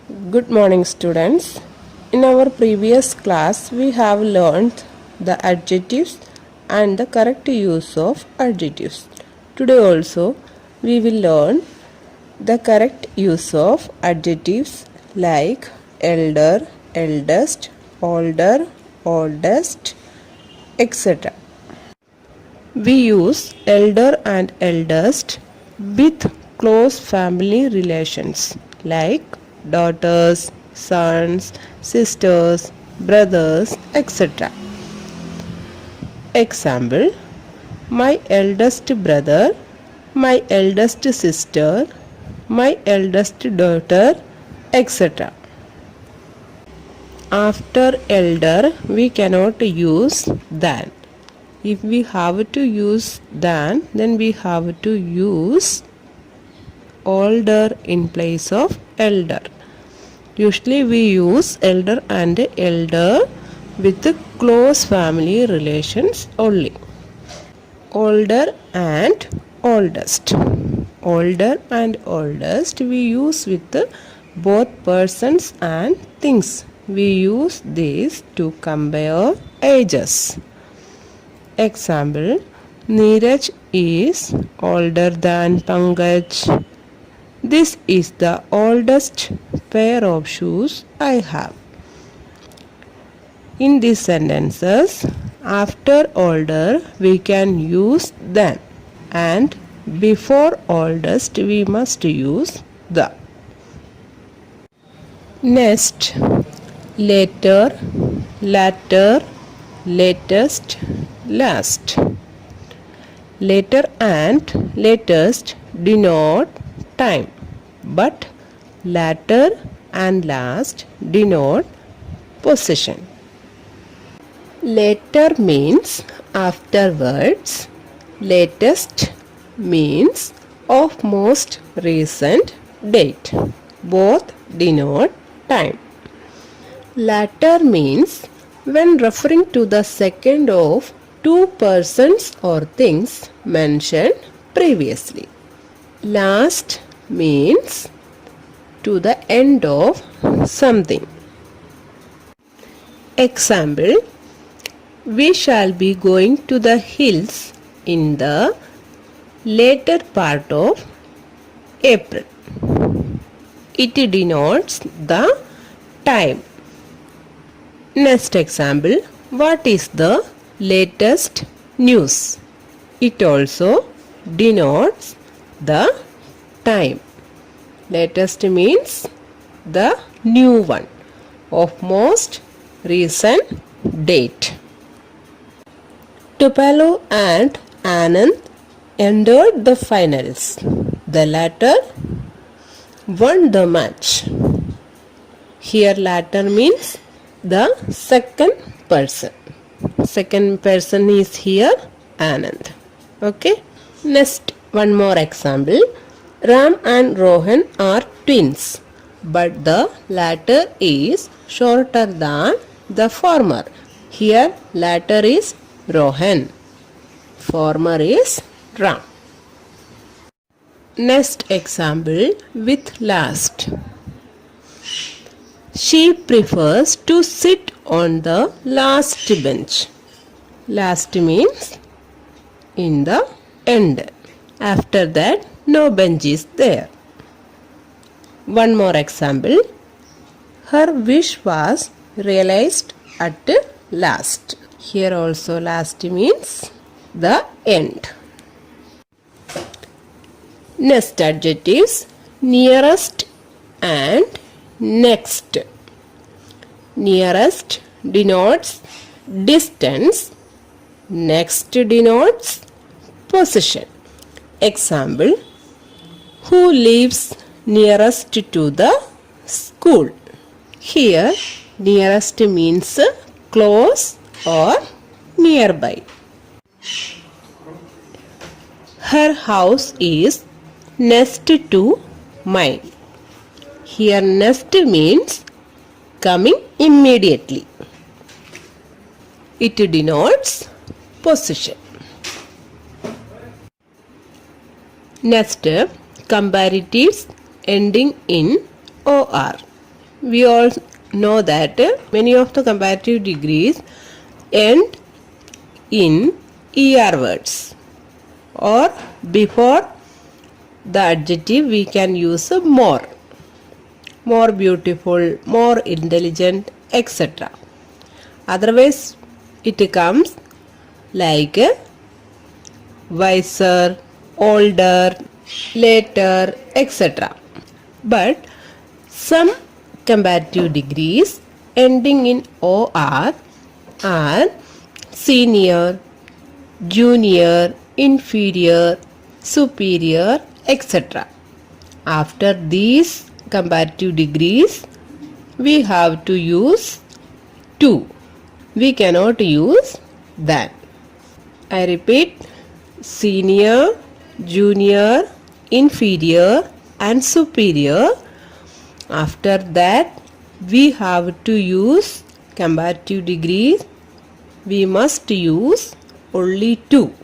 Good morning, students. In our previous class, we have learned the adjectives and the correct use of adjectives. Today also, we will learn the correct use of adjectives like elder, eldest, older, oldest, etc. We use elder and eldest with close family relations like daughters, sons, sisters, brothers, etc. Example: my eldest brother, my eldest sister, my eldest daughter, etc. After elder, we cannot use than. If we have to use than, then we have to use older in place of elder. Usually we use elder and elder with close family relations only. Older and oldest. Older and oldest we use with both persons and things. We use these to compare ages. Example: Neeraj is older than Pankaj. This is the oldest pair of shoes I have. In these sentences, after older we can use than, and before oldest we must use the. Next, later, latter, latest, last. Later and latest denote time, but latter and last denote possession. Later means afterwards. Latest means of most recent date. Both denote time. Latter means when referring to the second of two persons or things mentioned previously. Last means to the end of something. Example: we shall be going to the hills in the later part of April. It denotes the time. Next example: what is the latest news? It also denotes the time. Latest means the new one of most recent date. Tupelo and Anand entered the finals. The latter won the match. Here latter means the second person. Second person is here Anand. Okay. Next, one more example. Ram and Rohan are twins, but the latter is shorter than the former. Here latter is Rohan. Former is Ram. Next example with last. She prefers to sit on the last bench. Last means in the end. After that, no bench is there. One more example. Her wish was realized at last. Here also last means the end. Next adjectives: nearest and next. Nearest denotes distance. Next denotes possession. Example: who lives nearest to the school? Here nearest means close or nearby. Her house is next to mine. Here next means coming immediately. It denotes possession. Next, comparatives ending in OR. we all know that many of the comparative degrees end in er words, or before the adjective we can use more beautiful, more intelligent, etc. Otherwise it comes like wiser, older, later, etc. But some comparative degrees ending in or are senior, junior, inferior, superior, etc. After these comparative degrees, we have to use to. We cannot use than. I repeat, senior, junior, inferior, and superior. After that, we have to use comparative degrees. We must use only to,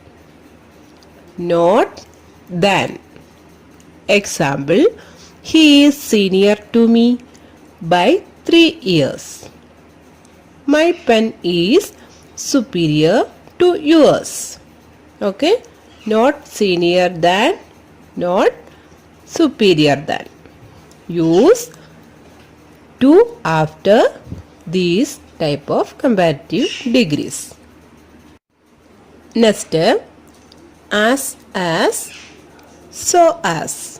not than. Example, he is senior to me by 3 years. My pen is superior to yours. Okay, not senior than, not superior than. Use to after these type of comparative degrees. Next, as, so as.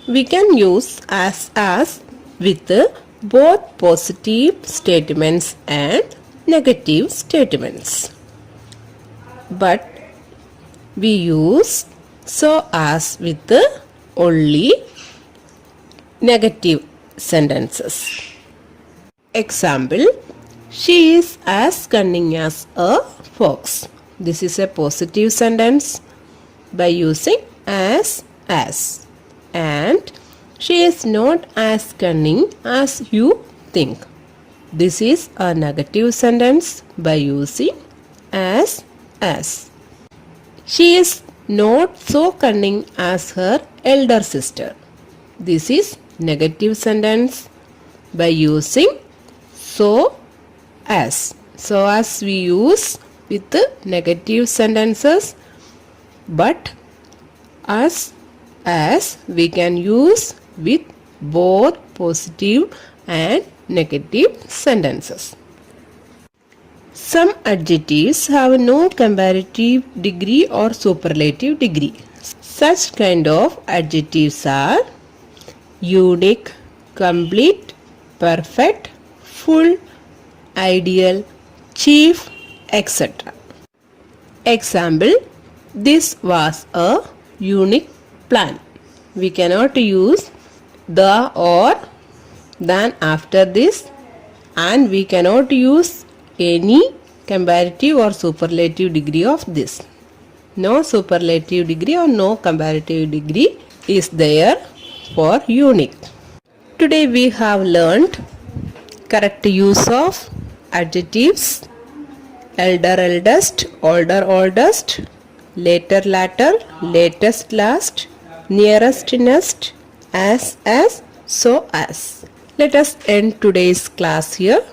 We can use as with both positive statements and negative statements. But we use so as with only negative sentences. Example, she is as cunning as a fox. This is a positive sentence by using as. And she is not as cunning as you think. This is a negative sentence by using as. She is not so cunning as her elder sister. This is negative sentence by using so as. So as we use with negative sentences, but as we can use with both positive and negative sentences. Some adjectives have no comparative degree or superlative degree. Such kind of adjectives are unique, complete, perfect, full, ideal, chief, etc. Example, this was a unique plan. We cannot use the or than after this, and we cannot use any comparative or superlative degree of this. No superlative degree or no comparative degree is there for unique. Today we have learned correct use of adjectives: elder, eldest, older, oldest, later, latter, latest, last, nearest, next, as, so as. Let us end today's class here.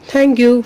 Thank you.